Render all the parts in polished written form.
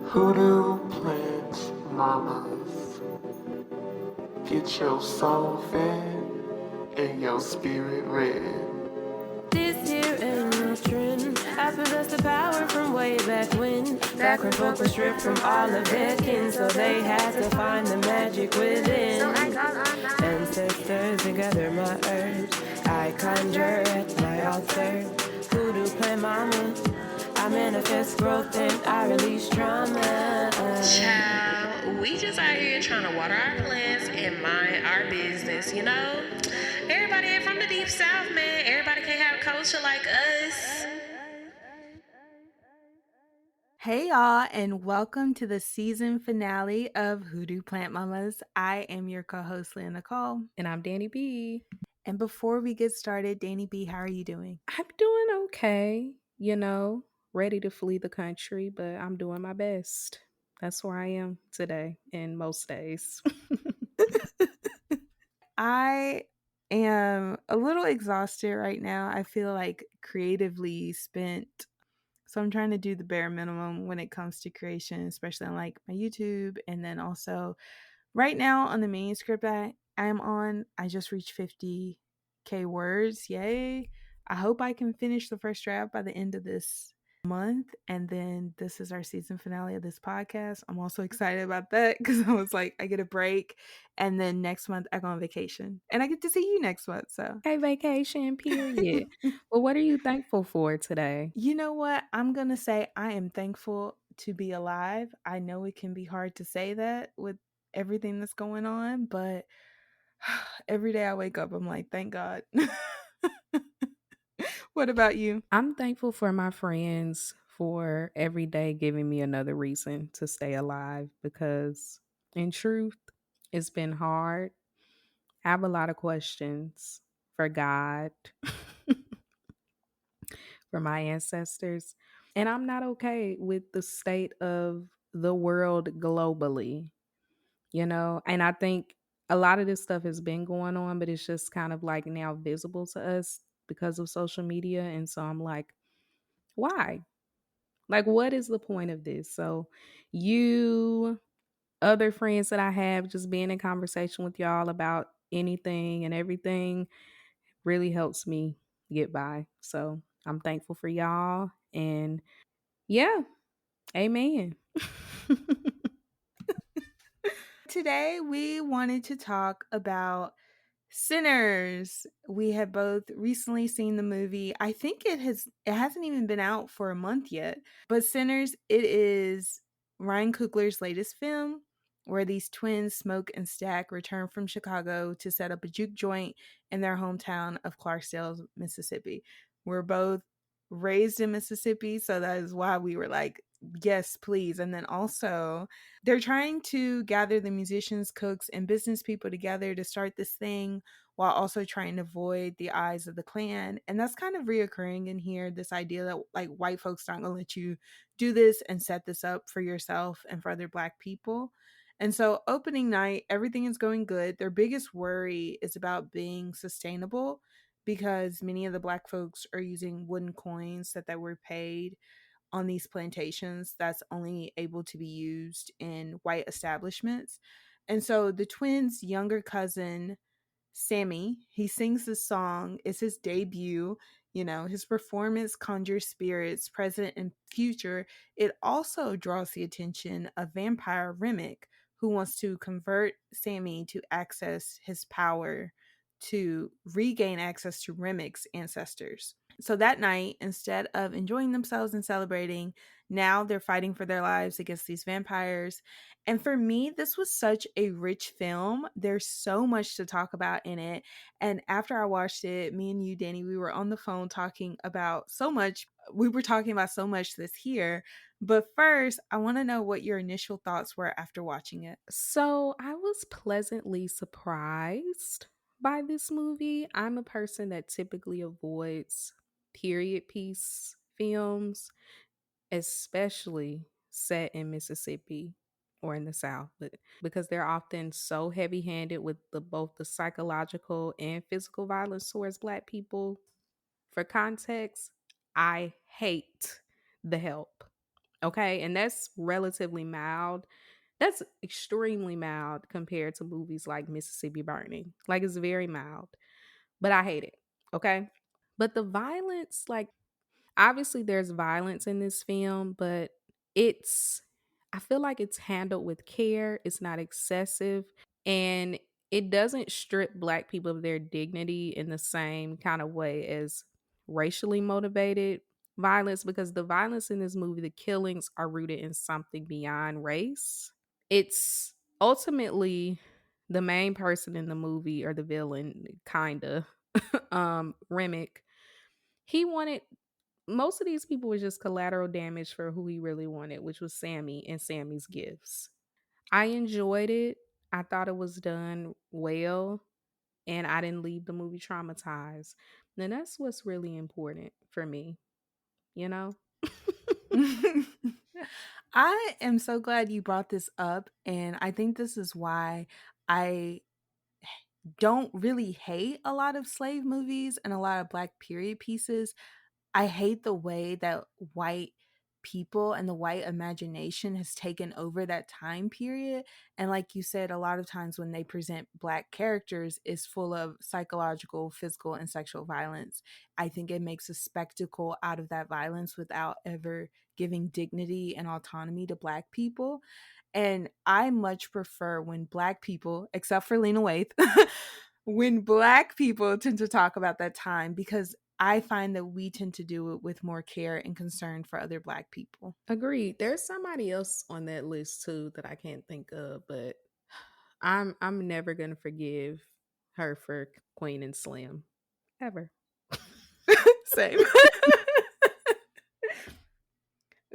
Hoodoo plant mamas, get your soul fed and your spirit read. This here ain't no trend. I possess the power from way back when folk were stripped from all of their kin, so they had to find the magic within. Ancestors and gather my herbs, I conjure at my altar. Voodoo plant mama, I manifest growth and I release trauma. Child, we just out here trying to water our plants and mind our business, you know? Everybody ain't from the deep south, man. Everybody can't have culture like us. Hey y'all, and welcome to the season finale of Hoodoo Plant Mamas. I am your co-host, Leah Nicole. And I'm Dani B. And before we get started, Dani B, how are you doing? I'm doing okay, ready to flee the country, but I'm doing my best. That's where I am today and most days. I am a little exhausted right now. I feel like creatively spent. So I'm trying to do the bare minimum when it comes to creation, especially on like my YouTube. And then also right now on the manuscript I am on, I just reached 50K words. Yay. I hope I can finish the first draft by the end of this month. And then this is our season finale of this podcast. I'm also excited about that because I was like, I get a break. And then next month I go on vacation. And I get to see you next month. So Hey, vacation, period. Well, what are you thankful for today? You know what? I'm going to say I am thankful to be alive. I know it can be hard to say that with everything that's going on, but every day I wake up, I'm like, thank God. What about you? I'm thankful for my friends for every day giving me another reason to stay alive because, in truth, it's been hard. I have a lot of questions for God, for my ancestors, and I'm not okay with the state of the world globally, and I think a lot of this stuff has been going on, but it's just kind of like now visible to us because of social media. And so I'm like, why? Like, what is the point of this? So, you, other friends that I have, just being in conversation with y'all about anything and everything really helps me get by. So, I'm thankful for y'all. And yeah, amen. Today we wanted to talk about Sinners. We have both recently seen the movie. I think it hasn't even been out for a month yet. But Sinners, it is Ryan Coogler's latest film where these twins, Smoke and Stack, return from Chicago to set up a juke joint in their hometown of Clarksdale, Mississippi. We're both raised in Mississippi, so that is why we were like, yes, please. And then also they're trying to gather the musicians, cooks, and business people together to start this thing while also trying to avoid the eyes of the Klan. And that's kind of reoccurring in here, this idea that like white folks not gonna let you do this and set this up for yourself and for other Black people. And so opening night, everything is going good. Their biggest worry is about being sustainable because many of the Black folks are using wooden coins that they were paid on these plantations that's only able to be used in white establishments. And so the twins' younger cousin, Sammy, he sings this song. It's his debut. His performance conjures spirits, present and future. It also draws the attention of vampire Remick, who wants to convert Sammy to access his power to regain access to Remick's ancestors. So that night, instead of enjoying themselves and celebrating, now they're fighting for their lives against these vampires. And for me, this was such a rich film. There's so much to talk about in it. And after I watched it, me and you, Dani, we were on the phone talking about so much. We were talking about so much this here. But first, I want to know what your initial thoughts were after watching it. So I was pleasantly surprised by this movie. I'm a person that typically avoids period piece films, especially set in Mississippi or in the South, because they're often so heavy-handed with both the psychological and physical violence towards Black people. For context, I hate The Help. Okay. And that's relatively mild. That's extremely mild compared to movies like Mississippi Burning. Like, it's very mild, but I hate it. Okay. But the violence, like, obviously there's violence in this film, but it's, I feel like it's handled with care. It's not excessive. And it doesn't strip Black people of their dignity in the same kind of way as racially motivated violence, because the violence in this movie, the killings, are rooted in something beyond race. It's ultimately the main person in the movie, or the villain, kinda, Remick. He wanted, most of these people were just collateral damage for who he really wanted, which was Sammy and Sammy's gifts. I enjoyed it. I thought it was done well, and I didn't leave the movie traumatized. And that's what's really important for me, you know? I am so glad you brought this up, and I think this is why I don't really hate a lot of slave movies and a lot of Black period pieces. I hate the way that white people and the white imagination has taken over that time period. And like you said, a lot of times when they present Black characters is full of psychological, physical, and sexual violence. I think it makes a spectacle out of that violence without ever giving dignity and autonomy to Black people. And I much prefer when Black people, except for Lena Waithe, when Black people tend to talk about that time, because I find that we tend to do it with more care and concern for other Black people. Agreed. There's somebody else on that list too that I can't think of, but I'm never gonna forgive her for Queen and Slim. Ever. Same.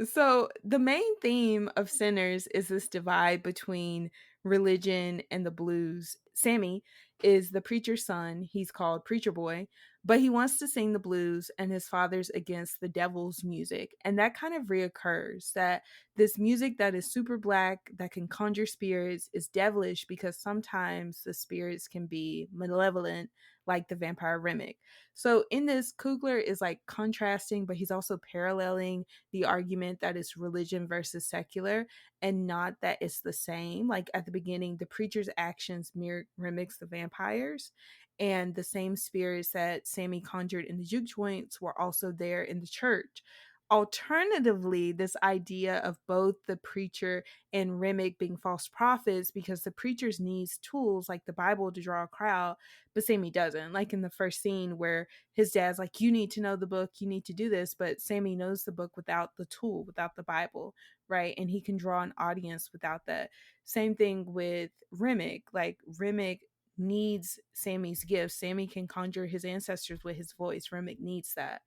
So, the main theme of Sinners is this divide between religion and the blues. Sammy is the preacher's son. He's called Preacher Boy, but he wants to sing the blues, and his father's against the devil's music. And that kind of reoccurs, that this music that is super Black, that can conjure spirits, is devilish because sometimes the spirits can be malevolent, like the vampire Remick. So, in this, Coogler is like contrasting, but he's also paralleling the argument that it's religion versus secular, and not that it's the same. Like at the beginning, the preacher's actions mimics the vampires, and the same spirits that Sammy conjured in the juke joints were also there in the church. Alternatively, this idea of both the preacher and Remick being false prophets, because the preachers needs tools like the Bible to draw a crowd, but Sammy doesn't. Like in the first scene where his dad's like, you need to know the book, you need to do this, but Sammy knows the book without the tool, without the Bible, right? And he can draw an audience without that. Same thing with Remick. Like Remick needs Sammy's gifts. Sammy can conjure his ancestors with his voice. Remick needs that.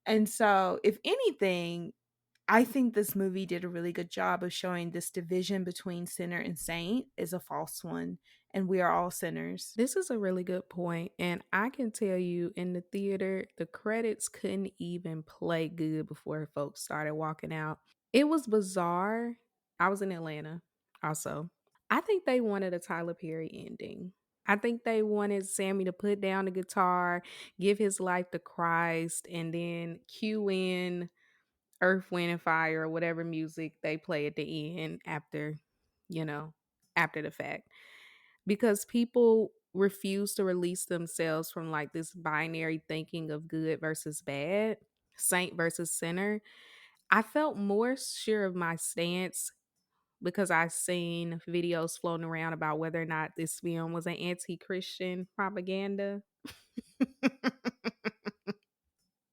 And so, if anything, I think this movie did a really good job of showing this division between sinner and saint is a false one, and we are all sinners. This is a really good point, and I can tell you in the theater, the credits couldn't even play good before folks started walking out. It was bizarre. I was in Atlanta also. I think they wanted a Tyler Perry ending. I think they wanted Sammy to put down the guitar, give his life to Christ, and then cue in Earth, Wind, and Fire, or whatever music they play at the end after, you know, after the fact. Because people refuse to release themselves from like this binary thinking of good versus bad, saint versus sinner. I felt more sure of my stance because I've seen videos floating around about whether or not this film was an anti-Christian propaganda.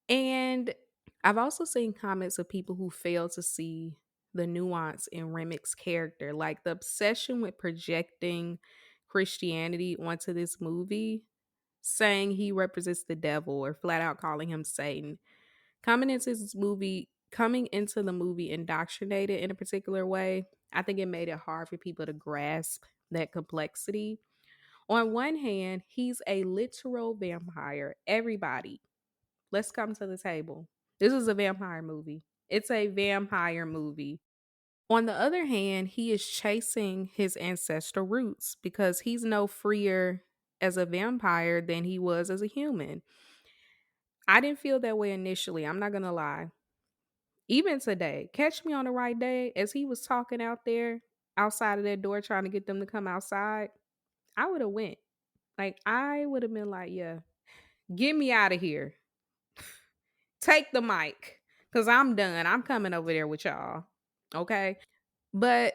And I've also seen comments of people who fail to see the nuance in Remick's character, like the obsession with projecting Christianity onto this movie, saying he represents the devil or flat out calling him Satan. Coming into the movie indoctrinated in a particular way, I think it made it hard for people to grasp that complexity. On one hand, he's a literal vampire. Everybody, let's come to the table. This is a vampire movie. It's a vampire movie. On the other hand, he is chasing his ancestral roots because he's no freer as a vampire than he was as a human. I didn't feel that way initially. I'm not going to lie. Even today, catch me on the right day as he was talking out there outside of that door trying to get them to come outside. I would have went. Like I would have been like, yeah, get me out of here. Take the mic. Cause I'm done. I'm coming over there with y'all. Okay. But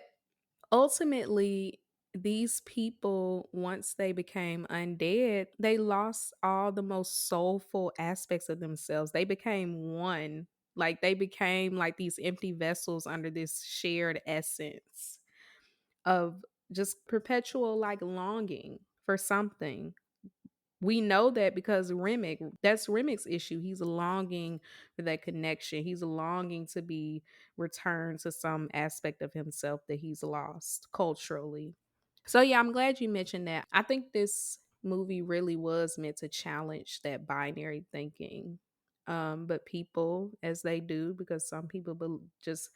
ultimately, these people, once they became undead, they lost all the most soulful aspects of themselves. They became one. Like they became like these empty vessels under this shared essence of just perpetual like longing for something. We know that because that's Remic's issue. He's longing for that connection. He's longing to be returned to some aspect of himself that he's lost culturally. So yeah, I'm glad you mentioned that. I think this movie really was meant to challenge that binary thinking. But people, as they do, because some people just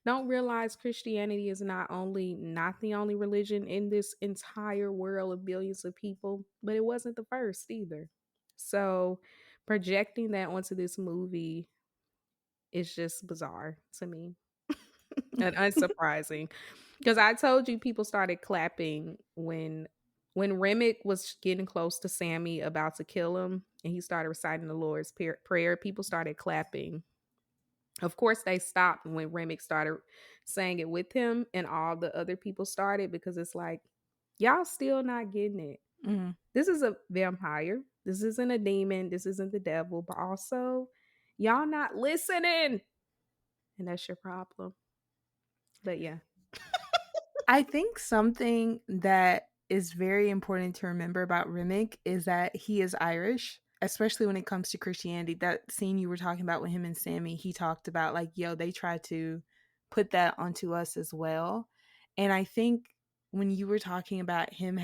don't realize Christianity is not the only religion in this entire world of billions of people, but it wasn't the first either. So projecting that onto this movie is just bizarre to me and unsurprising. Because I told you people started clapping when Remick was getting close to Sammy about to kill him and he started reciting the Lord's prayer, people started clapping. Of course, they stopped when Remick started saying it with him, and all the other people started because it's like, y'all still not getting it. Mm-hmm. This is a vampire. This isn't a demon. This isn't the devil. But also, y'all not listening. And that's your problem. But yeah. I think something that is very important to remember about Remick is that he is Irish, especially when it comes to Christianity. That scene you were talking about with him and Sammy, he talked about like, yo, they try to put that onto us as well. And I think when you were talking about him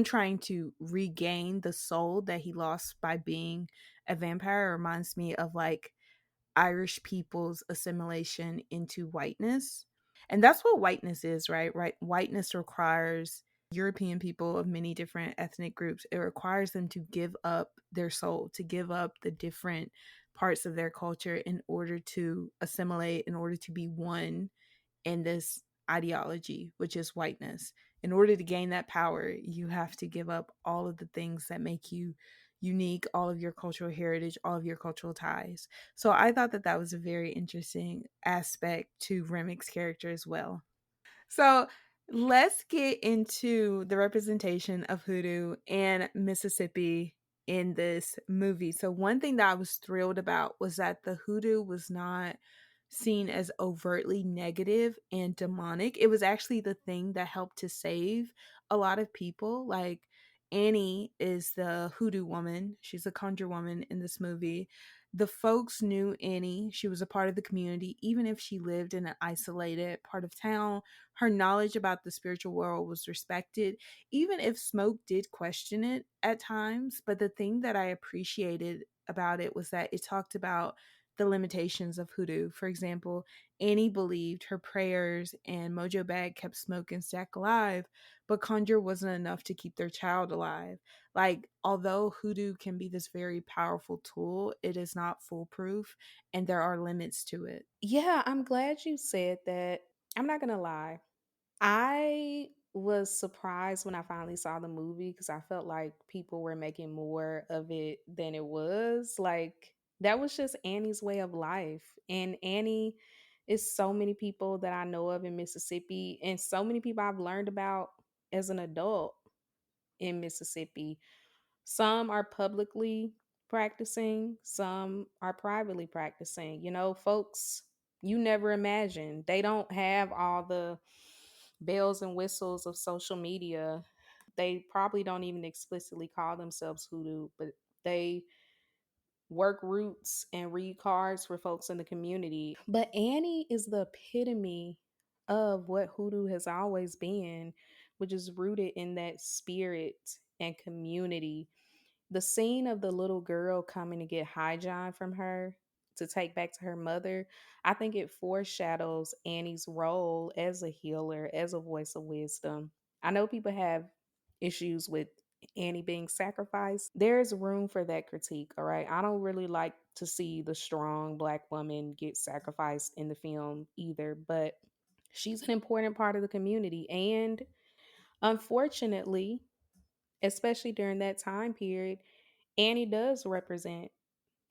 trying to regain the soul that he lost by being a vampire reminds me of like Irish people's assimilation into whiteness. And that's what whiteness is, right? Right. Whiteness requires European people of many different ethnic groups. It requires them to give up their soul, to give up the different parts of their culture in order to assimilate, in order to be one in this ideology, which is whiteness. In order to gain that power, you have to give up all of the things that make you unique, all of your cultural heritage, all of your cultural ties. So I thought that that was a very interesting aspect to Remick's character as well. So let's get into the representation of hoodoo and Mississippi in this movie. So one thing that I was thrilled about was that the hoodoo was not seen as overtly negative and demonic. It was actually the thing that helped to save a lot of people. Like Annie is the hoodoo woman. She's a conjure woman in this movie. The folks knew Annie. She was a part of the community, even if she lived in an isolated part of town. Her knowledge about the spiritual world was respected, even if Smoke did question it at times. But the thing that I appreciated about it was that it talked about the limitations of hoodoo. For example, Annie believed her prayers and Mojo Bag kept Smoke and Stack alive, but conjure wasn't enough to keep their child alive. Like, although hoodoo can be this very powerful tool, it is not foolproof and there are limits to it. Yeah, I'm glad you said that. I'm not going to lie. I was surprised when I finally saw the movie because I felt like people were making more of it than it was. Like, that was just Annie's way of life. And Annie is so many people that I know of in Mississippi, and so many people I've learned about as an adult in Mississippi. Some are publicly practicing, some are privately practicing. You know, folks you never imagine. They don't have all the bells and whistles of social media. They probably don't even explicitly call themselves hoodoo, but they work roots and read cards for folks in the community. But Annie is the epitome of what hoodoo has always been, which is rooted in that spirit and community. The scene of the little girl coming to get high John from her to take back to her mother, I think it foreshadows Annie's role as a healer, as a voice of wisdom. I know people have issues with Annie being sacrificed. There is room for that critique, all right? I don't really like to see the strong black woman get sacrificed in the film either, but she's an important part of the community. And unfortunately, especially during that time period, Annie does represent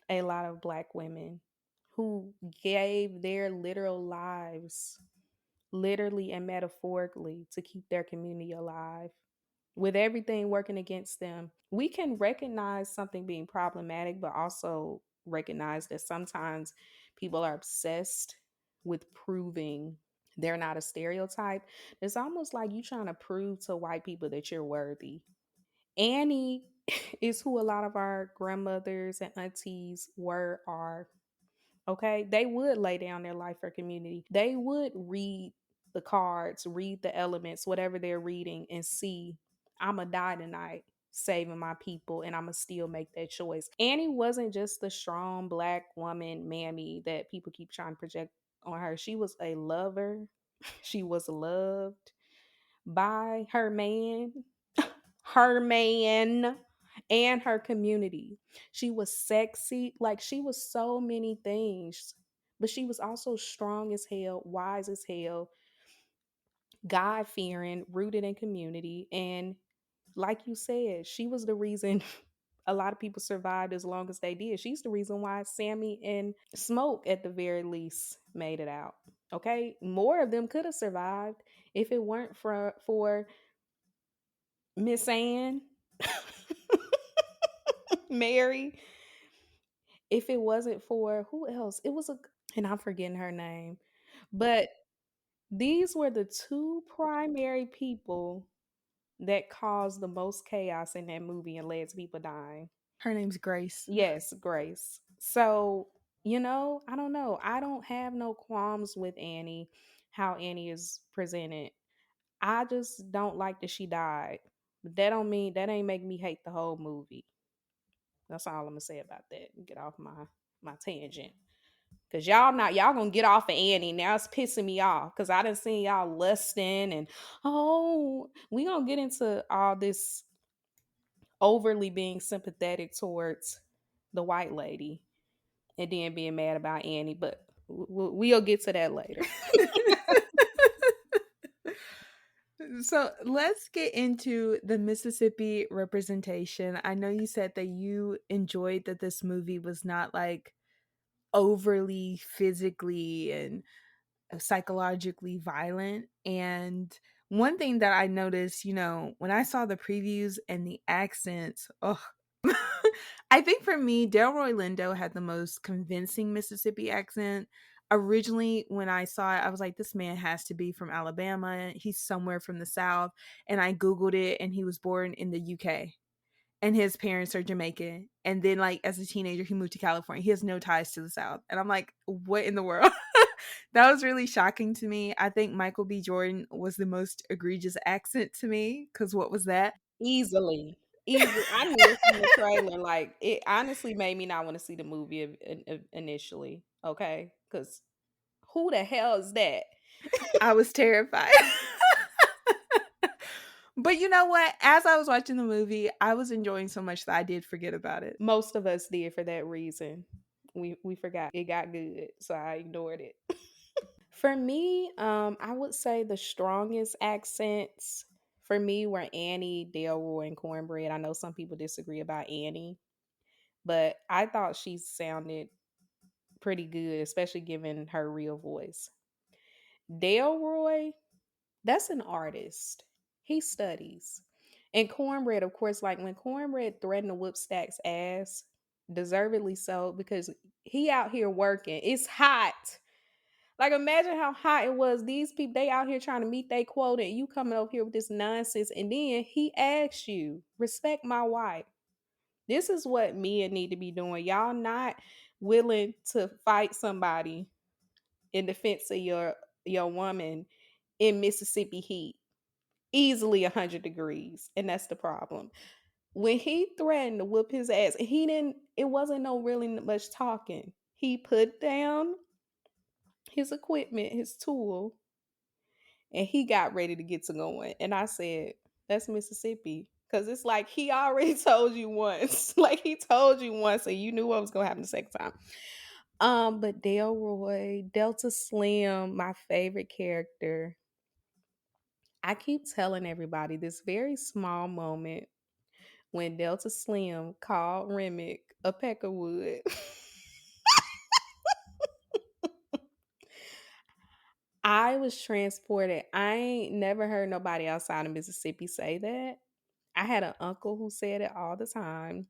a lot of black women who gave their literal lives, literally and metaphorically, to keep their community alive with everything working against them. We can recognize something being problematic, but also recognize that sometimes people are obsessed with proving they're not a stereotype. It's almost like you trying to prove to white people that you're worthy. Annie is who a lot of our grandmothers and aunties were, are. Okay. They would lay down their life for community. They would read the cards, read the elements, whatever they're reading, and see, I'm going to die tonight saving my people, and I'm going to still make that choice. Annie wasn't just the strong black woman mammy that people keep trying to project on her. She was a lover. She was loved by her man, and her community. She was sexy. Like, she was so many things, but she was also strong as hell, wise as hell, God fearing, rooted in community. And like you said, she was the reason a lot of people survived as long as they did. She's the reason why Sammy and Smoke, at the very least, made it out. Okay. More of them could have survived if it weren't for Miss Ann, Mary, if it wasn't for who else? It was and I'm forgetting her name. But these were the two primary people that caused the most chaos in that movie and led to people dying. Her name's Grace. Yes, Grace. So, I don't know. I don't have no qualms with Annie, how Annie is presented. I just don't like that she died. But that ain't make me hate the whole movie. That's all I'm gonna say about that. Get off my tangent. Cause y'all gonna get off of Annie. Now it's pissing me off. Cause I done seen y'all lusting and we gonna get into all this overly being sympathetic towards the white lady and then being mad about Annie. But we'll get to that later. So let's get into the Mississippi representation. I know you said that you enjoyed that this movie was not like overly physically and psychologically violent. And one thing that I noticed, when I saw the previews and the accents, oh, I think for me, Delroy Lindo had the most convincing Mississippi accent. Originally, when I saw it, I was like, this man has to be from Alabama. He's somewhere from the South. And I Googled it, and he was born in the UK. And his parents are Jamaican. And then, like, as a teenager, he moved to California. He has no ties to the South. And I'm like, what in the world? That was really shocking to me. I think Michael B. Jordan was the most egregious accent to me. Because what was that? Easily. Easily. I knew it from the trailer. Like, it honestly made me not want to see the movie initially. Okay? Because who the hell is that? I was terrified. But you know what? As I was watching the movie, I was enjoying so much that I did forget about it. Most of us did for that reason. We forgot. It got good, so I ignored it. For me, I would say the strongest accents for me were Annie, Delroy, and Cornbread. I know some people disagree about Annie, but I thought she sounded pretty good, especially given her real voice. Delroy, that's an artist. He studies. And Cornbread, of course, like when Cornbread threatened to whoop Stack's ass, deservedly so, because he out here working. It's hot. Like, imagine how hot it was. These people, they out here trying to meet their quota, and you coming over here with this nonsense. And then he asks you, respect my wife. This is what men need to be doing. Y'all not willing to fight somebody in defense of your woman in Mississippi heat. Easily 100 degrees. And that's the problem. When he threatened to whoop his ass, it wasn't no really much talking. He put down his equipment, his tool, and he got ready to get to going. And I said, that's Mississippi. Cause it's like he already told you once. Like he told you once and you knew what was gonna happen the second time. But Delroy, Delta Slim, my favorite character. I keep telling everybody this very small moment when Delta Slim called Remick a peckerwood. I was transported. I ain't never heard nobody outside of Mississippi say that. I had an uncle who said it all the time.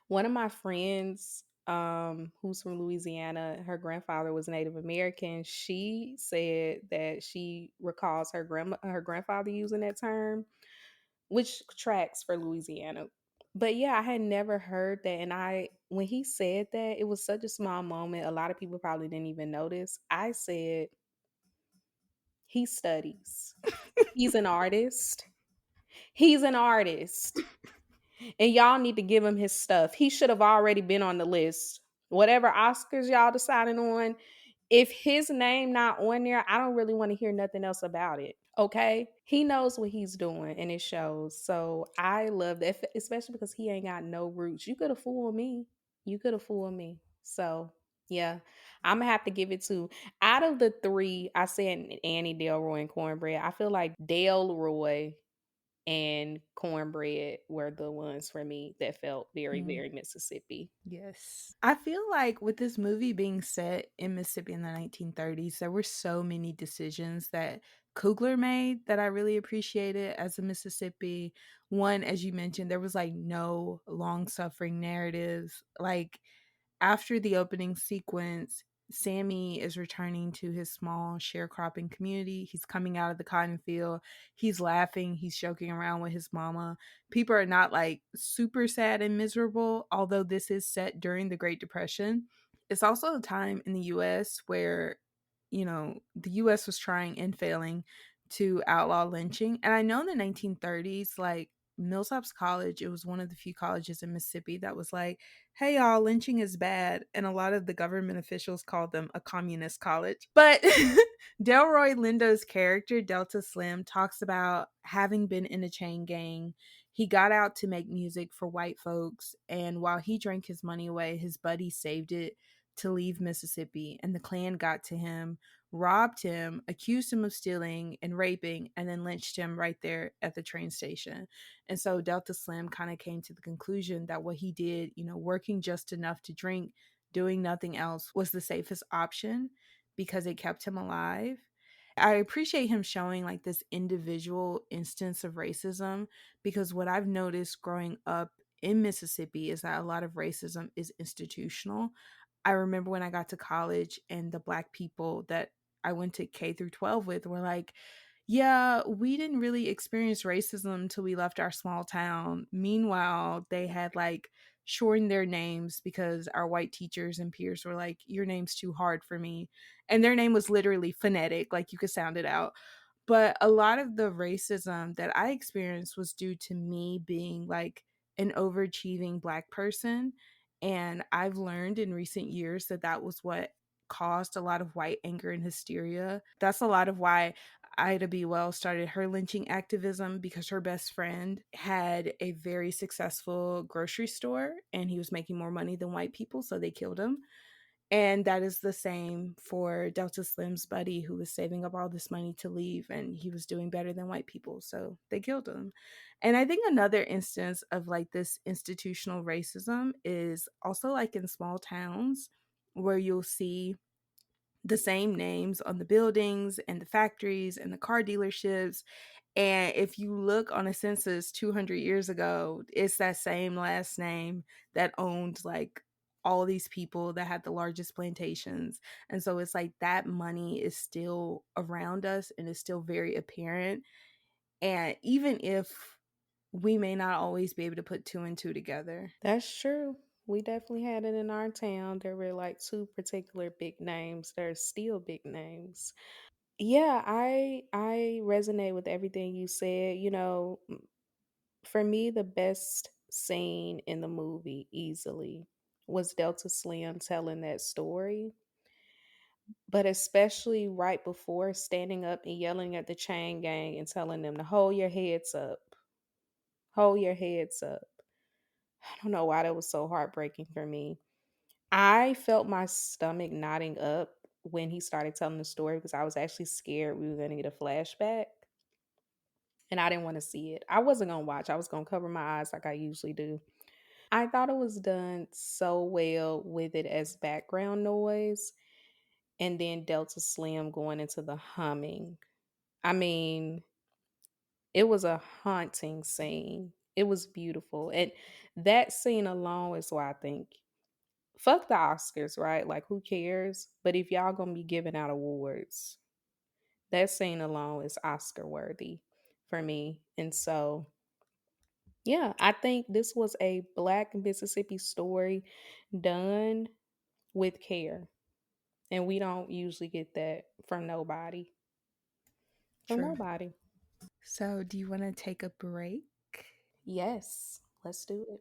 One of my friends, who's from Louisiana, her grandfather was Native American. She said that she recalls her grandfather using that term, which tracks for Louisiana. But yeah, I had never heard that, and when he said that, it was such a small moment. A lot of people probably didn't even notice. I said, he studies. He's an artist. He's an artist. And y'all need to give him his stuff. He should have already been on the list. Whatever Oscars y'all deciding on, if his name not on there, I don't really want to hear nothing else about it. Okay? He knows what he's doing and it shows. So I love that, especially because he ain't got no roots. You could have fooled me. You could have fooled me. So yeah, I'm gonna have to give it to, out of the three, I said Annie, Delroy, and Cornbread. I feel like Delroy and Cornbread were the ones for me that felt very, very Mississippi. Yes. I feel like with this movie being set in Mississippi in the 1930s, there were so many decisions that Coogler made that I really appreciated as a Mississippi. One, as you mentioned, there was like no long suffering narratives. Like after the opening sequence, Sammy is returning to his small sharecropping community. He's coming out of the cotton field. He's laughing. He's joking around with his mama. People are not like super sad and miserable, although this is set during the Great Depression. It's also a time in the US where, the US was trying and failing to outlaw lynching. And I know in the 1930s, like Millsaps College, it was one of the few colleges in Mississippi that was like, hey, y'all, lynching is bad. And a lot of the government officials called them a communist college. But Delroy Lindo's character, Delta Slim, talks about having been in a chain gang. He got out to make music for white folks. And while he drank his money away, his buddy saved it to leave Mississippi. And the Klan got to him, robbed him, accused him of stealing and raping, and then lynched him right there at the train station. And so Delta Slim kind of came to the conclusion that what he did, working just enough to drink, doing nothing else, was the safest option because it kept him alive. I appreciate him showing like this individual instance of racism, because what I've noticed growing up in Mississippi is that a lot of racism is institutional. I remember when I got to college and the Black people that I went to K through 12 with were like, yeah, we didn't really experience racism until we left our small town. Meanwhile, they had like shortened their names because our white teachers and peers were like, your name's too hard for me. And their name was literally phonetic, like you could sound it out. But a lot of the racism that I experienced was due to me being like an overachieving Black person. And I've learned in recent years that that was what caused a lot of white anger and hysteria. That's a lot of why Ida B. Wells started her lynching activism, because her best friend had a very successful grocery store and he was making more money than white people, so they killed him. And that is the same for Delta Slim's buddy, who was saving up all this money to leave, and he was doing better than white people, so they killed him. And I think another instance of like this institutional racism is also like in small towns where you'll see the same names on the buildings and the factories and the car dealerships. And if you look on a census 200 years ago, it's that same last name that owned like all these people that had the largest plantations. And so it's like that money is still around us and is still very apparent. And even if we may not always be able to put two and two together. That's true. We definitely had it in our town. There were like two particular big names. They're still big names. Yeah, I resonate with everything you said. For me, the best scene in the movie easily was Delta Slim telling that story, but especially right before standing up and yelling at the chain gang and telling them to hold your heads up. Hold your heads up. I don't know why that was so heartbreaking for me. I felt my stomach knotting up when he started telling the story because I was actually scared we were going to get a flashback and I didn't want to see it. I wasn't going to watch. I was going to cover my eyes like I usually do. I thought it was done so well with it as background noise and then Delta Slim going into the humming. I mean, it was a haunting scene. It was beautiful. And that scene alone is why I think fuck the Oscars, right? Like who cares? But if y'all gonna be giving out awards, that scene alone is Oscar worthy for me. And so yeah, I think this was a black Mississippi story done with care. And we don't usually get that from nobody. From True. nobody. So, do you want to take a break? Yes, let's do it.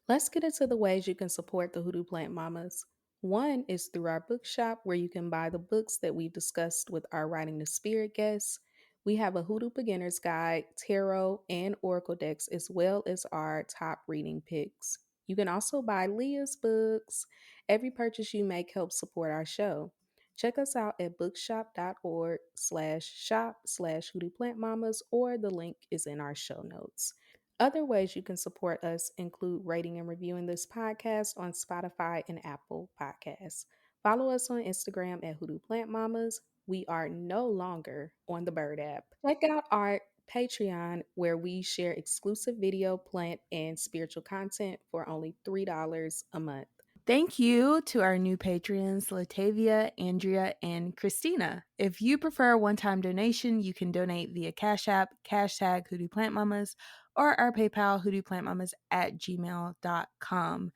Let's get into the ways you can support the Hoodoo Plant Mamas. One is through our bookshop, where you can buy the books that we've discussed with our Writing the Spirit guests. We have a Hoodoo Beginner's Guide, Tarot, and Oracle decks, as well as our top reading picks. You can also buy Leah's books. Every purchase you make helps support our show. Check us out at bookshop.org/shop/Hoodoo Plant Mamas, or the link is in our show notes. Other ways you can support us include rating and reviewing this podcast on Spotify and Apple Podcasts. Follow us on Instagram at Hoodoo Plant Mamas. We are no longer on the Bird app. Check out our Patreon, where we share exclusive video, plant, and spiritual content for only $3 a month. Thank you to our new patrons, Latavia, Andrea, and Christina. If you prefer a one-time donation, you can donate via Cash App, hashtag Hoodoo Plant Mamas, or our PayPal, hoodooplantmamas@gmail.com.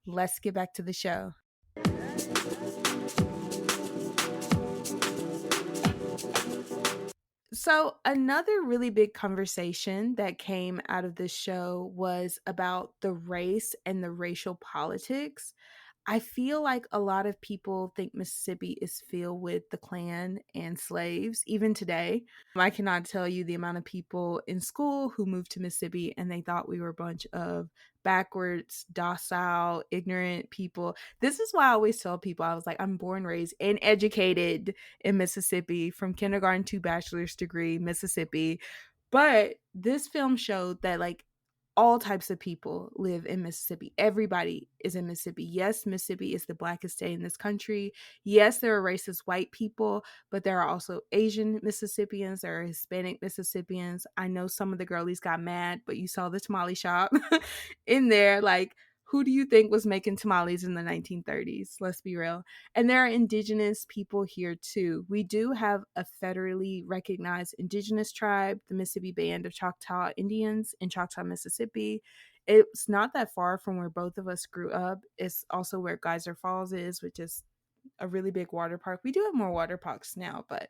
Let's get back to the show. So, another really big conversation that came out of this show was about the race and the racial politics. I feel like a lot of people think Mississippi is filled with the Klan and slaves, even today. I cannot tell you the amount of people in school who moved to Mississippi and they thought we were a bunch of backwards, docile, ignorant people. This is why I always tell people, I was like, I'm born, raised, and educated in Mississippi from kindergarten to bachelor's degree, Mississippi. But this film showed that, like, all types of people live in Mississippi. Everybody is in Mississippi. Yes, Mississippi is the blackest state in this country. Yes, there are racist white people, but there are also Asian Mississippians. There are Hispanic Mississippians. I know some of the girlies got mad, but you saw the tamale shop in there. Like, who do you think was making tamales in the 1930s? Let's be real. And there are indigenous people here too. We do have a federally recognized indigenous tribe, the Mississippi Band of Choctaw Indians in Choctaw, Mississippi. It's not that far from where both of us grew up. It's also where Geyser Falls is, which is a really big water park. We do have more water parks now, but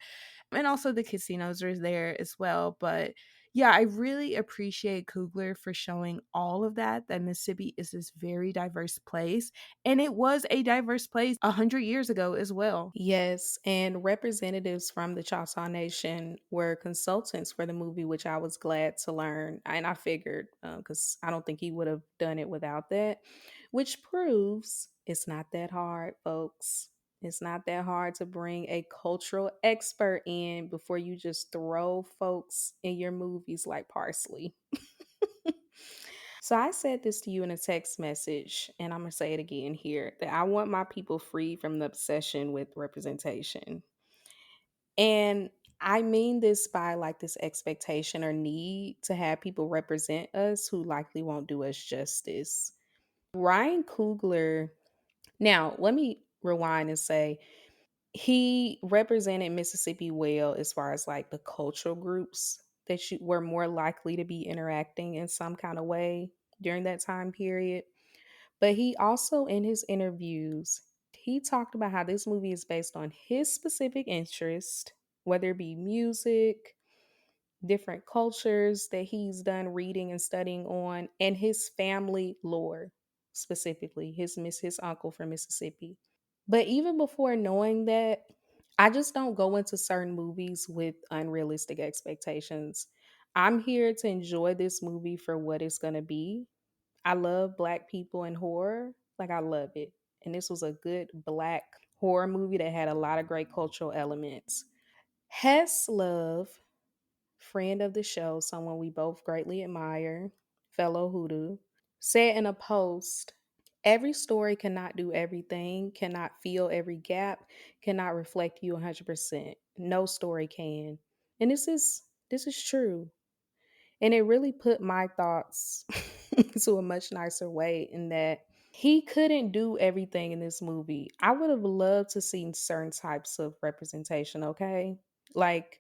and also the casinos are there as well. But yeah, I really appreciate Coogler for showing all of that Mississippi is this very diverse place. And it was a diverse place 100 years ago as well. Yes, and representatives from the Choctaw Nation were consultants for the movie, which I was glad to learn. And I figured, because I don't think he would have done it without that, which proves it's not that hard, folks. It's not that hard to bring a cultural expert in before you just throw folks in your movies like parsley. So I said this to you in a text message, and I'm going to say it again here, that I want my people free from the obsession with representation. And I mean this by like this expectation or need to have people represent us who likely won't do us justice. Ryan Coogler, now let me rewind and say, he represented Mississippi well as far as like the cultural groups that you were more likely to be interacting in some kind of way during that time period. But he also, in his interviews, he talked about how this movie is based on his specific interest, whether it be music, different cultures that he's done reading and studying on, and his family lore, specifically his uncle from Mississippi. But even before knowing that, I just don't go into certain movies with unrealistic expectations. I'm here to enjoy this movie for what it's going to be. I love black people in horror. Like, I love it. And this was a good black horror movie that had a lot of great cultural elements. Hess Love, friend of the show, someone we both greatly admire, fellow Hoodoo, said in a post, every story cannot do everything, cannot fill every gap, cannot reflect you 100%. No story can. And this is true. And it really put my thoughts to a much nicer way in that he couldn't do everything in this movie. I would have loved to see certain types of representation, okay? Like,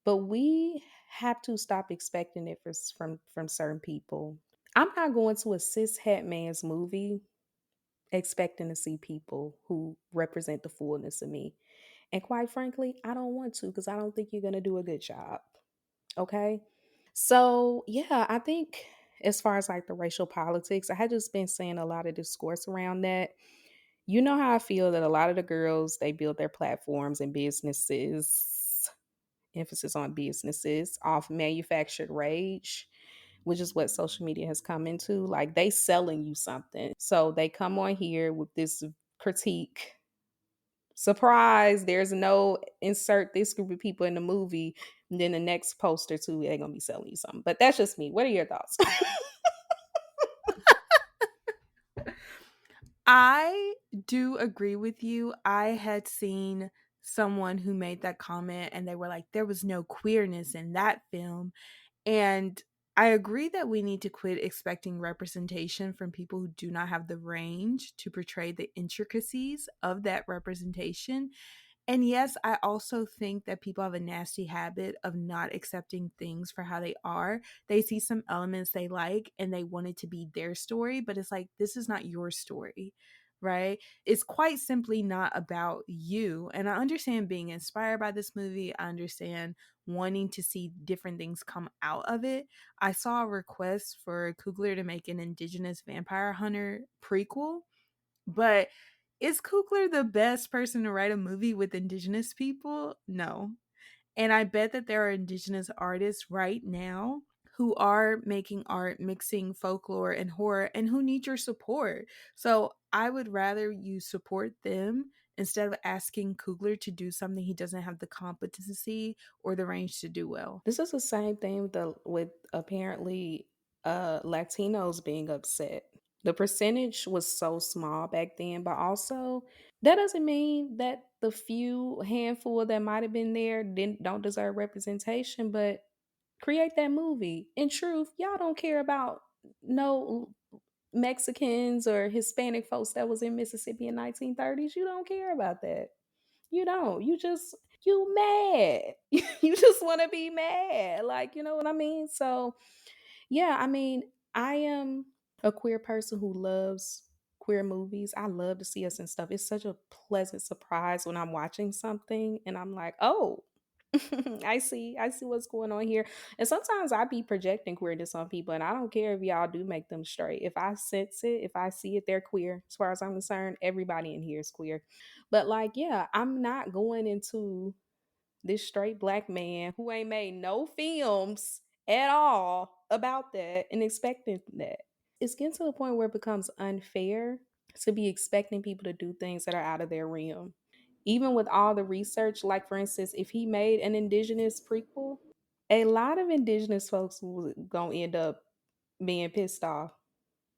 but we have to stop expecting it from certain people. I'm not going to a cis het man's movie expecting to see people who represent the fullness of me. And quite frankly, I don't want to because I don't think you're going to do a good job. Okay. So, yeah, I think as far as like the racial politics, I had just been seeing a lot of discourse around that. You know how I feel that a lot of the girls, they build their platforms and businesses, emphasis on businesses, off manufactured rage, which is what social media has come into. Like, they selling you something. So they come on here with this critique. Surprise, there's no insert this group of people in the movie. And then the next post or two, they're gonna be selling you something. But that's just me. What are your thoughts? I do agree with you. I had seen someone who made that comment and they were like, there was no queerness in that film. And I agree that we need to quit expecting representation from people who do not have the range to portray the intricacies of that representation. And yes, I also think that people have a nasty habit of not accepting things for how they are. They see some elements they like and they want it to be their story, but it's like, this is not your story, right? It's quite simply not about you. And I understand being inspired by this movie. I understand wanting to see different things come out of it. I saw a request for Coogler to make an Indigenous vampire hunter prequel, but is Coogler the best person to write a movie with Indigenous people? No. And I bet that there are Indigenous artists right now who are making art mixing folklore and horror and who need your support. So I would rather you support them instead of asking Coogler to do something he doesn't have the competency or the range to do well. This is the same thing with apparently Latinos being upset. The percentage was so small back then, but also that doesn't mean that the few handful that might have been there don't deserve representation. But create that movie. In truth, y'all don't care about no Mexicans or Hispanic folks that was in Mississippi in 1930s. You don't care about that. You don't. You mad. You just want to be mad. Like, you know what I mean? So, yeah, I mean, I am a queer person who loves queer movies. I love to see us and stuff. It's such a pleasant surprise when I'm watching something and I'm like, "Oh, I see what's going on here." And sometimes I be projecting queerness on people, and I don't care if y'all do make them straight. If I sense it, if I see it, they're queer. As far as I'm concerned, everybody in here is queer. But like, yeah, I'm not going into this straight black man who ain't made no films at all about that and expecting that. It's getting to the point where it becomes unfair to be expecting people to do things that are out of their realm. Even with all the research, like for instance, if he made an indigenous prequel, a lot of indigenous folks was gonna end up being pissed off.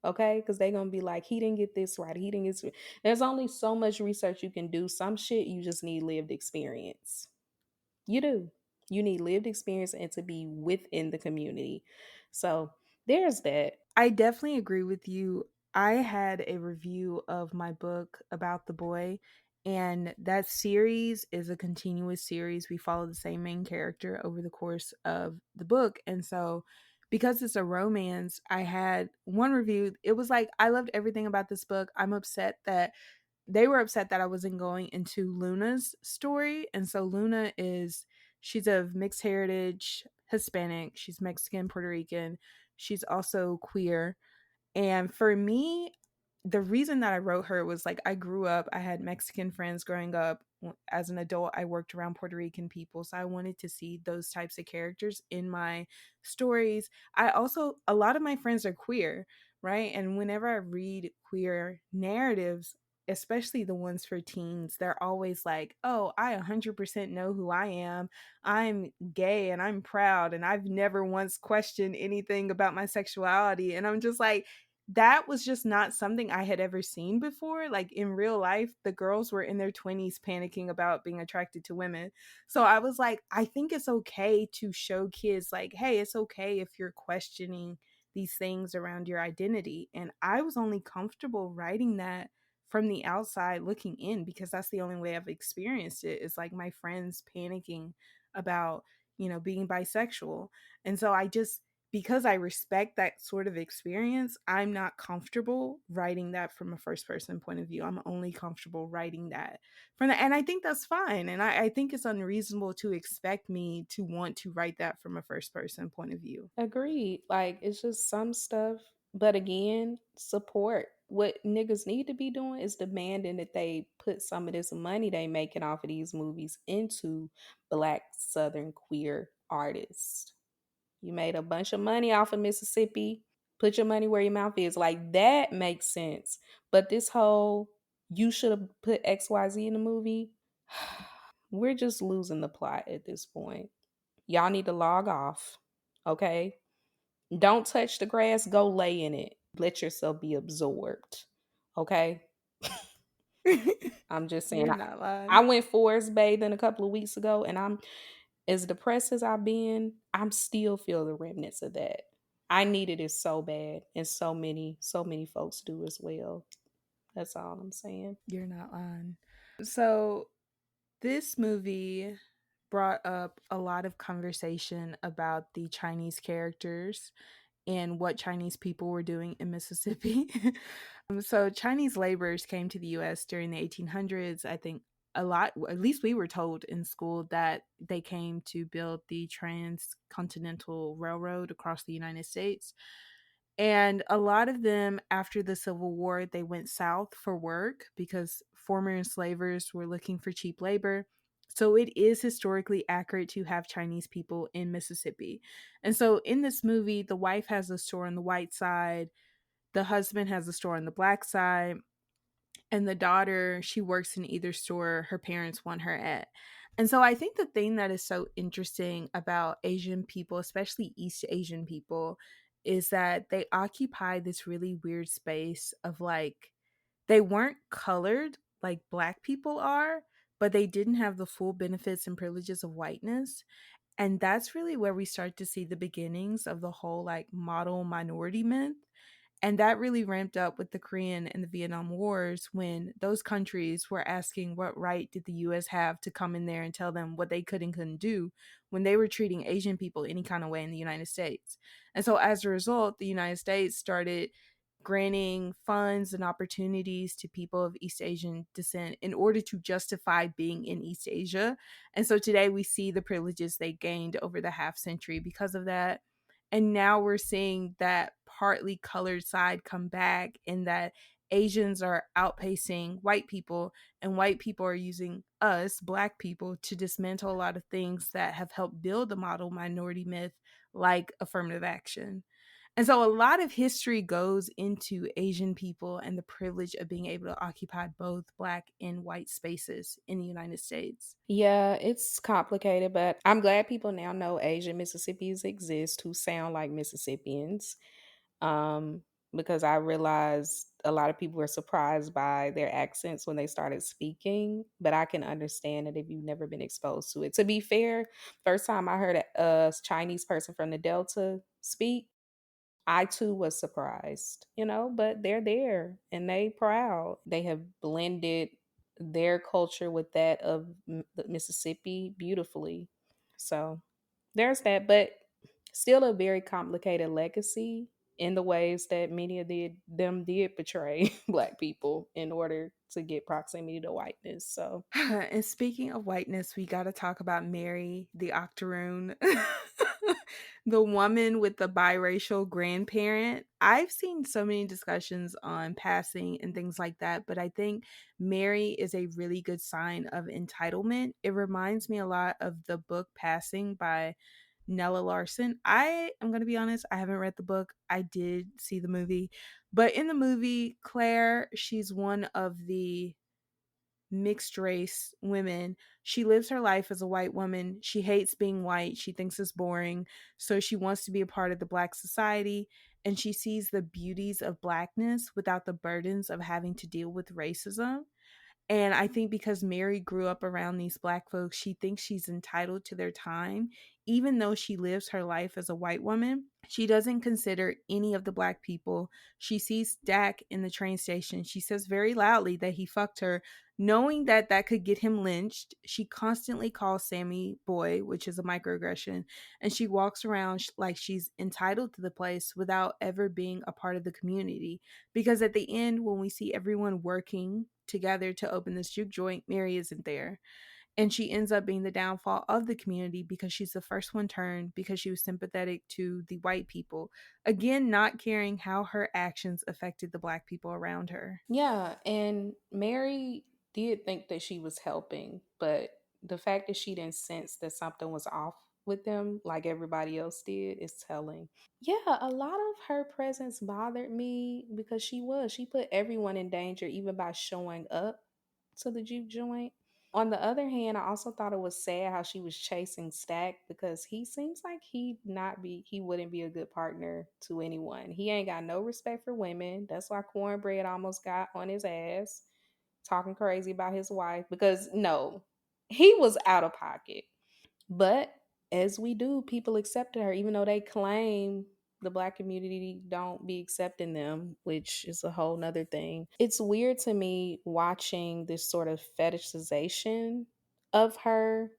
Okay, because they're gonna be like, he didn't get this right. He didn't get this. There's only so much research you can do. Some shit you just need lived experience. You do. You need lived experience and to be within the community. So there's that. I definitely agree with you. I had a review of my book about the boy, and that series is a continuous series. We follow the same main character over the course of the book. And so, because it's a romance, I had one review. It was like, I loved everything about this book. I'm upset that they were upset that I wasn't going into Luna's story. And so, she's of mixed heritage, Hispanic, she's Mexican, Puerto Rican. She's also queer. And for me, the reason that I wrote her was like, I grew up, I had Mexican friends growing up. as an adult, I worked around Puerto Rican people. So I wanted to see those types of characters in my stories. I also, a lot of my friends are queer, right? And whenever I read queer narratives, especially the ones for teens, they're always like, oh, I 100% know who I am. I'm gay and I'm proud and I've never once questioned anything about my sexuality. And I'm just like, that was just not something I had ever seen before. Like in real life, the girls were in their 20s panicking about being attracted to women. So I was like, I think it's okay to show kids, like, hey, it's okay if you're questioning these things around your identity. And I was only comfortable writing that from the outside looking in, because that's the only way I've experienced it, is like my friends panicking about, being bisexual. And so I just, because I respect that sort of experience, I'm not comfortable writing that from a first person point of view. I'm only comfortable writing that from that. And I think that's fine. And I think it's unreasonable to expect me to want to write that from a first person point of view. Agreed. Like, it's just some stuff. But again, support. What niggas need to be doing is demanding that they put some of this money they making off of these movies into Black Southern queer artists. You made a bunch of money off of Mississippi. Put your money where your mouth is. Like, that makes sense. But this whole, you should have put XYZ in the movie, we're just losing the plot at this point. Y'all need to log off. Okay? Don't touch the grass, go lay in it. Let yourself be absorbed. Okay? I'm just saying. You're not I lying. went forest bathing a couple of weeks ago, and I'm as depressed as I've been, I'm still feel the remnants of that. I needed it so bad, and so many folks do as well. That's all I'm saying. You're not lying. So this movie brought up a lot of conversation about the Chinese characters and what Chinese people were doing in Mississippi. So Chinese laborers came to the US during the 1800s. I think a lot, at least we were told in school, that they came to build the transcontinental railroad across the United States. And a lot of them, after the Civil War, they went south for work because former enslavers were looking for cheap labor. So it is historically accurate to have Chinese people in Mississippi. And so in this movie, the wife has a store on the white side, the husband has a store on the black side, and the daughter, she works in either store her parents want her at. And so I think the thing that is so interesting about Asian people, especially East Asian people, is that they occupy this really weird space of like, they weren't colored like Black people are, but they didn't have the full benefits and privileges of whiteness. And that's really where we start to see the beginnings of the whole like model minority myth. And that really ramped up with the Korean and the Vietnam Wars, when those countries were asking what right did the US have to come in there and tell them what they could and couldn't do when they were treating Asian people any kind of way in the United States. And so as a result, the United States started granting funds and opportunities to people of East Asian descent in order to justify being in East Asia. And so today we see the privileges they gained over the half century because of that. And now we're seeing that partly colored side come back, in that Asians are outpacing white people, and white people are using us, Black people, to dismantle a lot of things that have helped build the model minority myth, like affirmative action. And so a lot of history goes into Asian people and the privilege of being able to occupy both Black and white spaces in the United States. Yeah, it's complicated, but I'm glad people now know Asian Mississippians exist who sound like Mississippians. Um, because I realized a lot of people were surprised by their accents when they started speaking, but I can understand it if you've never been exposed to it. To be fair, first time I heard a Chinese person from the Delta speak, I too was surprised, but they're there and they proud. They have blended their culture with that of the Mississippi beautifully. So there's that, but still a very complicated legacy. in the ways that many of them did betray black people in order to get proximity to whiteness. So And speaking of whiteness, we got to talk about Mary, the octoroon, the woman with the biracial grandparent. I've seen so many discussions on passing and things like that, but I think Mary is a really good sign of entitlement. It reminds me a lot of the book Passing by Nella Larson. I am going to be honest, I haven't read the book. I did see the movie. But in the movie, Claire, she's one of the mixed race women. She lives her life as a white woman. She hates being white. She thinks it's boring. So she wants to be a part of the black society, and she sees the beauties of blackness without the burdens of having to deal with racism. And I think because Mary grew up around these black folks, she thinks she's entitled to their time, even though she lives her life as a white woman. She doesn't consider any of the black people. She sees Dak in the train station. She says very loudly that he fucked her, knowing that that could get him lynched. She constantly calls Sammy boy, which is a microaggression, and she walks around like she's entitled to the place without ever being a part of the community. Because at the end, when we see everyone working together to open this juke joint, Mary isn't there. And she ends up being the downfall of the community because she's the first one turned because she was sympathetic to the white people. Again, not caring how her actions affected the black people around her. yeah, and Mary did think that she was helping, but the fact that she didn't sense that something was off with them like everybody else did is telling. Yeah, a lot of her presence bothered me because she put everyone in danger even by showing up to the juke joint. On the other hand, I also thought it was sad how she was chasing Stack because he seems like he wouldn't be a good partner to anyone. He ain't got no respect for women. That's why Cornbread almost got on his ass talking crazy about his wife because no, he was out of pocket. But as we do, people accepted her, even though they claim the black community don't be accepting them, which is a whole nother thing. It's weird to me watching this sort of fetishization of her,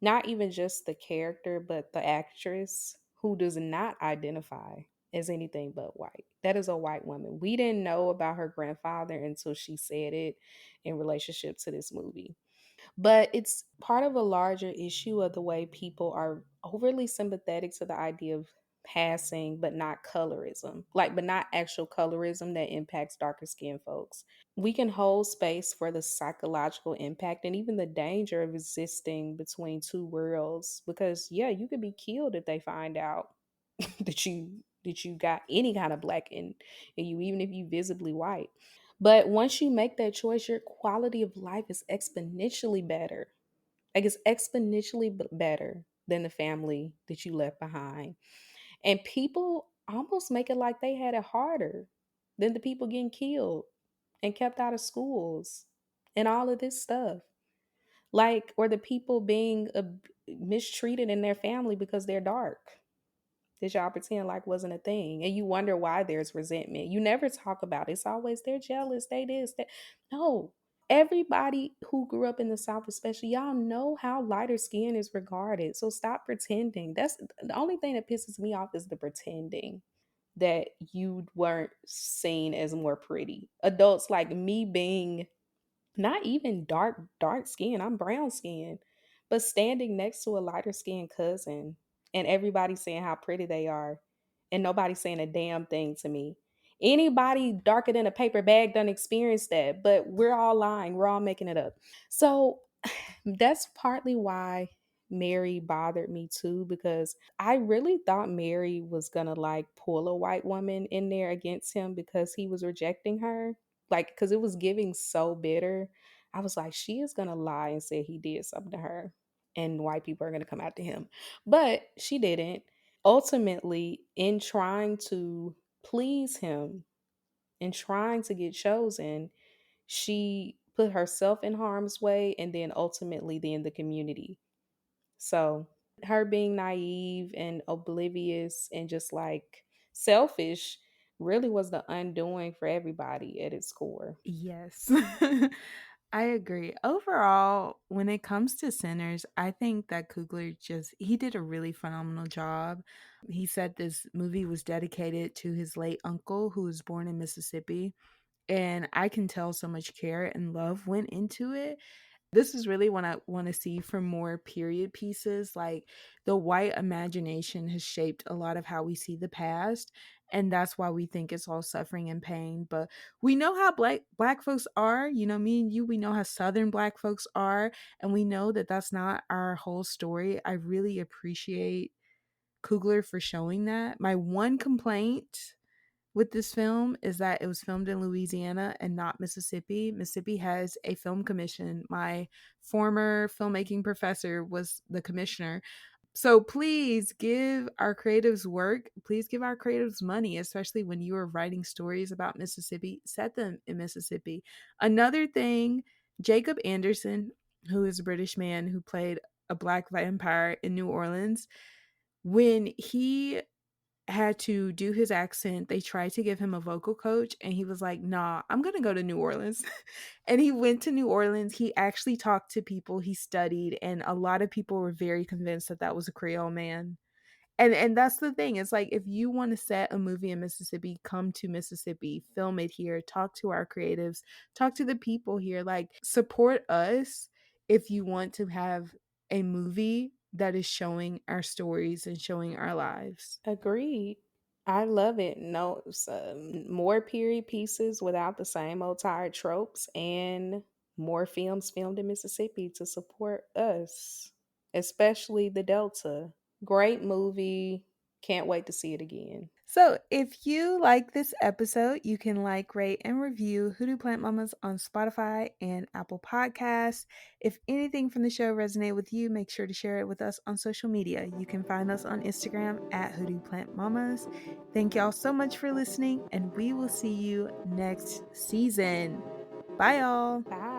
not even just the character, but the actress who does not identify as anything but white. That is a white woman. We didn't know about her grandfather until she said it in relationship to this movie. But it's part of a larger issue of the way people are overly sympathetic to the idea of passing, but not colorism, but not actual colorism that impacts darker skinned folks. We can hold space for the psychological impact and even the danger of existing between two worlds because yeah, you could be killed if they find out that you got any kind of black in you, even if you visibly white. But once you make that choice, your quality of life is exponentially better. Like it's exponentially better than the family that you left behind. And people almost make it like they had it harder than the people getting killed and kept out of schools and all of this stuff. Like, or the people being mistreated in their family because they're dark. That y'all pretend like wasn't a thing. And you wonder why there's resentment. You never talk about it. It's always they're jealous, they this, that. No. Everybody who grew up in the South, especially, y'all know how lighter skin is regarded. So stop pretending. That's the only thing that pisses me off is the pretending that you weren't seen as more pretty. Adults like me being not even dark skin, I'm brown skin, but standing next to a lighter skinned cousin and everybody saying how pretty they are and nobody saying a damn thing to me. Anybody darker than a paper bag done experienced that, but we're all lying, we're all making it up. So that's partly why Mary bothered me too, because I really thought Mary was gonna like pull a white woman in there against him because he was rejecting her. Like, because it was giving so bitter. I was like, she is gonna lie and say he did something to her, and white people are gonna come after him. But she didn't. Ultimately, in trying to please him and trying to get chosen, she put herself in harm's way and then ultimately then the community. So her being naive and oblivious and just like selfish really was the undoing for everybody at its core. Yes. I agree. Overall, when it comes to Sinners, I think that Coogler he did a really phenomenal job. He said this movie was dedicated to his late uncle who was born in Mississippi. And I can tell so much care and love went into it. This is really what I want to see from more period pieces. Like the white imagination has shaped a lot of how we see the past, and that's why we think it's all suffering and pain. But we know how black folks are. You know, me and you, we know how Southern black folks are, and we know that that's not our whole story. I really appreciate Coogler for showing that. My one complaint with this film is that it was filmed in Louisiana and not Mississippi. Mississippi has a film commission. My former filmmaking professor was the commissioner. So please give our creatives work. Please give our creatives money, especially when you are writing stories about Mississippi. Set them in Mississippi. Another thing, Jacob Anderson, who is a British man who played a black vampire in New Orleans, when he had to do his accent, they tried to give him a vocal coach, and he was like, nah, I'm gonna go to New Orleans. And he went to New Orleans. He actually talked to people, he studied, and a lot of people were very convinced that that was a Creole man. And that's the thing. It's like, if you want to set a movie in Mississippi, come to Mississippi, film it here, talk to our creatives, talk to the people here, like support us if you want to have a movie that is showing our stories and showing our lives. Agreed. I love it. No, more period pieces without the same old tired tropes, and more films filmed in Mississippi to support us, especially the Delta. Great movie. Can't wait to see it again. So, if you like this episode, you can like, rate, and review Hoodoo Plant Mamas on Spotify and Apple Podcasts. If anything from the show resonated with you, make sure to share it with us on social media. You can find us on Instagram at Hoodoo Plant Mamas. Thank y'all so much for listening, and we will see you next season. Bye, y'all. Bye.